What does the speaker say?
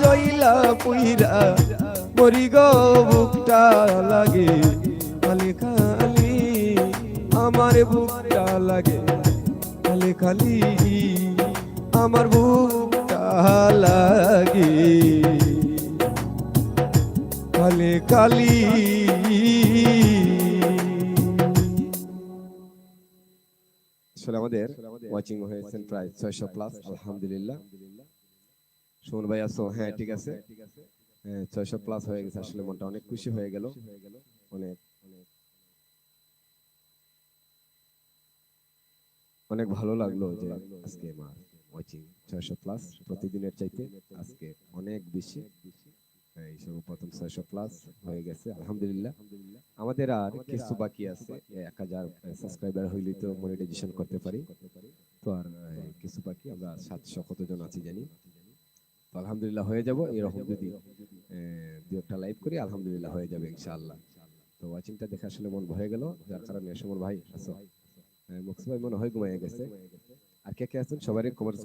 জইলা পুইরা মরি গো বুকটা লাগে খালি খালি আমার বুকটা লাগে খালি খালি আমার বুকটা লাগে খালি খালি। আসলে আমাদের ওয়াচিং হয়েছেন প্রায় 600 প্লাস, আলহামদুলিল্লাহ। সুমন ভাই আছো? হ্যাঁ ঠিক আছে, 600 প্লাস হয়ে গেছে। আসলে মনটা অনেক খুশি হয়ে গেল, অনেক অনেক ভালো লাগলো যে আজকে আমার ওয়াচিং 600 প্লাস, প্রতিদিনের চাইতে আজকে অনেক বেশি। এই সর্বপ্রথম 600 প্লাস হয়ে গেছে, আলহামদুলিল্লাহ। আমাদের আর কিছু বাকি আছে, 1000 সাবস্ক্রাইবার হইলে তো মনিটাইজেশন করতে পারি। তো আর কিছু বাকি, আমরা 700 কতজন আছি জানি। তো আলহামদুলিল্লাহ হয়ে যাব। এরকম যদি দু একটা লাইভ করি, আলহামদুলিল্লাহ হয়ে যাবে ইনশাআল্লাহ। তো ওয়াচিংটা দেখে আসলে মন ভরে গেল, যার কারণে সুমন ভাই আছো, মুকসুদ ভাই মনে হয় ঘুমিয়ে গেছে। আর কে কে আছেন সবারই কমেন্টস